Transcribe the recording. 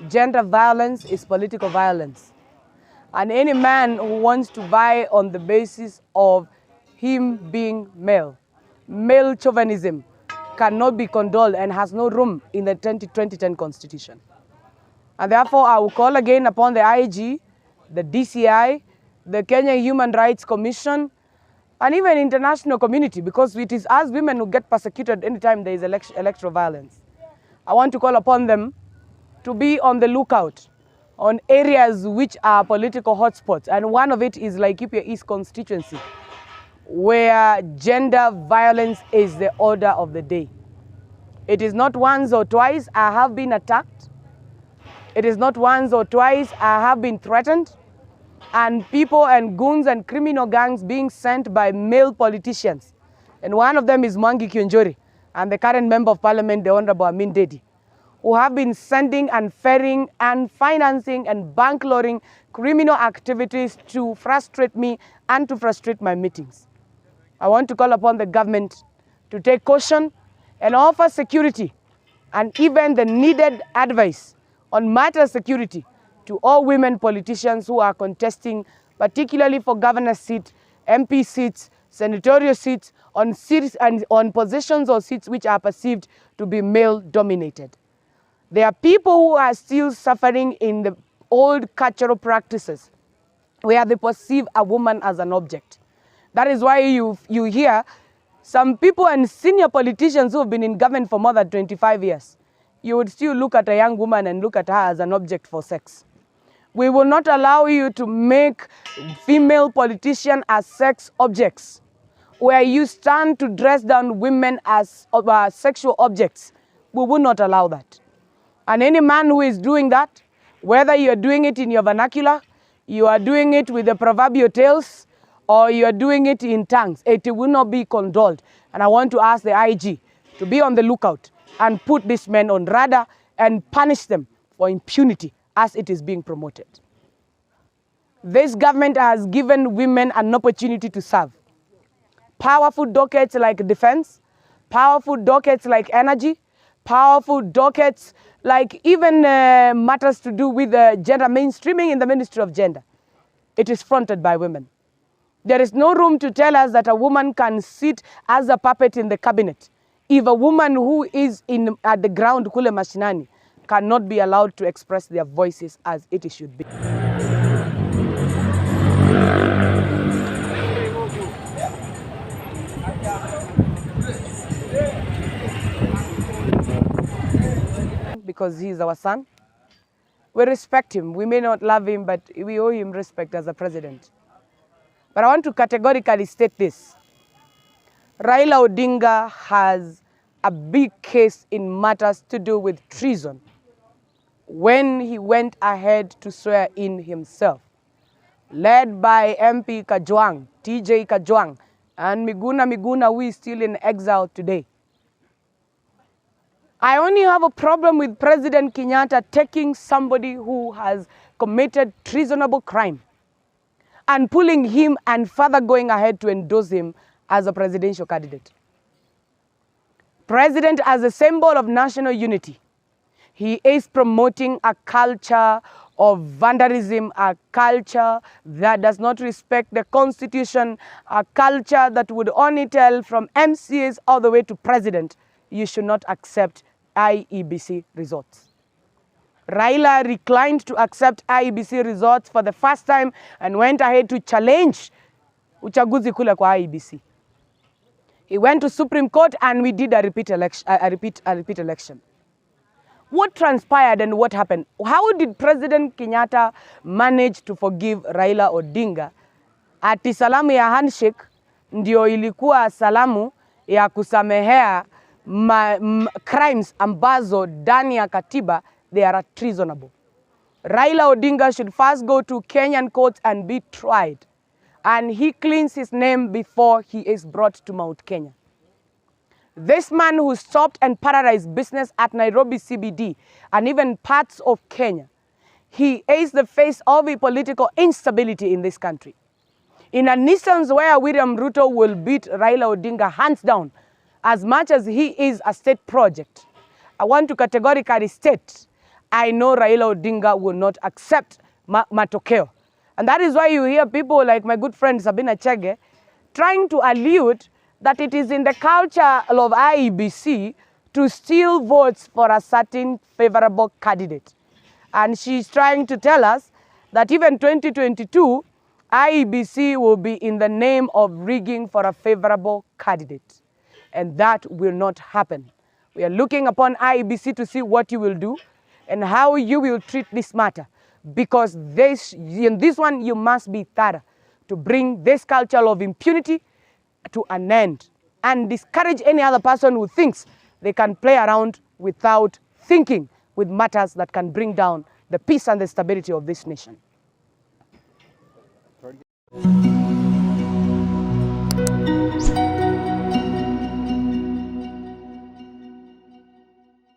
gender violence is political violence. And any man who wants to vie on the basis of him being male chauvinism cannot be condoned and has no room in the 2010 Constitution. And therefore, I will call again upon the IG, the DCI, the Kenya Human Rights Commission, and even international community, because it is us women who get persecuted anytime there is electoral violence. I want to call upon them to be on the lookout on areas which are political hotspots, and one of it is Laikipia East constituency, where gender violence is the order of the day. It is not once or twice I have been attacked. It is not once or twice I have been threatened, and people and goons and criminal gangs being sent by male politicians. And one of them is Mwangi Kionjori, and the current member of parliament, the Honorable Amin Dedi, who have been sending and ferrying and financing and bankloading criminal activities to frustrate me and to frustrate my meetings. I want to call upon the government to take caution and offer security and even the needed advice on matter security to all women politicians who are contesting, particularly for governor seat, MP seats, senatorial seats, on positions or seats which are perceived to be male-dominated. There are people who are still suffering in the old cultural practices where they perceive a woman as an object. That is why you hear some people and senior politicians who have been in government for more than 25 years. You would still look at a young woman and look at her as an object for sex. We will not allow you to make female politicians as sex objects, where you stand to dress down women as sexual objects. We will not allow that. And any man who is doing that, whether you are doing it in your vernacular, you are doing it with the proverbial tales, or you are doing it in tongues, it will not be condoned. And I want to ask the IG to be on the lookout and put these men on radar and punish them for impunity as it is being promoted. This government has given women an opportunity to serve. Powerful dockets like defense, powerful dockets like energy, powerful dockets like even matters to do with gender mainstreaming in the Ministry of Gender. It is fronted by women. There is no room to tell us that a woman can sit as a puppet in the cabinet if a woman who is at the ground kule mashinani cannot be allowed to express their voices as it should be. Because he is our son. We respect him. We may not love him, but we owe him respect as a president. But I want to categorically state this. Raila Odinga has a big case in matters to do with treason when he went ahead to swear in himself, led by MP Kajwang, TJ Kajwang, and Miguna, who is still in exile today. I only have a problem with President Kenyatta taking somebody who has committed treasonable crime and pulling him and further going ahead to endorse him as a presidential candidate. President, as a symbol of national unity, he is promoting a culture of vandalism, a culture that does not respect the Constitution, a culture that would only tell from MCAs all the way to president, you should not accept IEBC results. Raila reclined to accept IEBC results for the first time and went ahead to challenge uchaguzi kule kwa IEBC. He went to Supreme Court and we did a repeat election. What transpired and what happened? How did President Kenyatta manage to forgive Raila Odinga? Ati salamu ya handshake ndio ilikuwa salamu ya kusamehea crimes ambazo ndani ya katiba they are treasonable. Raila Odinga should first go to Kenyan courts and be tried, and he cleans his name before he is brought to Mount Kenya. This man who stopped and paralyzed business at Nairobi CBD and even parts of Kenya, he is the face of a political instability in this country. In an instance where William Ruto will beat Raila Odinga hands down, as much as he is a state project, I want to categorically state I know Raila Odinga will not accept matokeo. And that is why you hear people like my good friend Sabina Chege trying to allude that it is in the culture of IEBC to steal votes for a certain favorable candidate. And she's trying to tell us that even 2022, IEBC will be in the name of rigging for a favorable candidate. And that will not happen. We are looking upon IEBC to see what you will do and how you will treat this matter. Because in this one, you must be thorough to bring this culture of impunity to an end and discourage any other person who thinks they can play around without thinking with matters that can bring down the peace and the stability of this nation.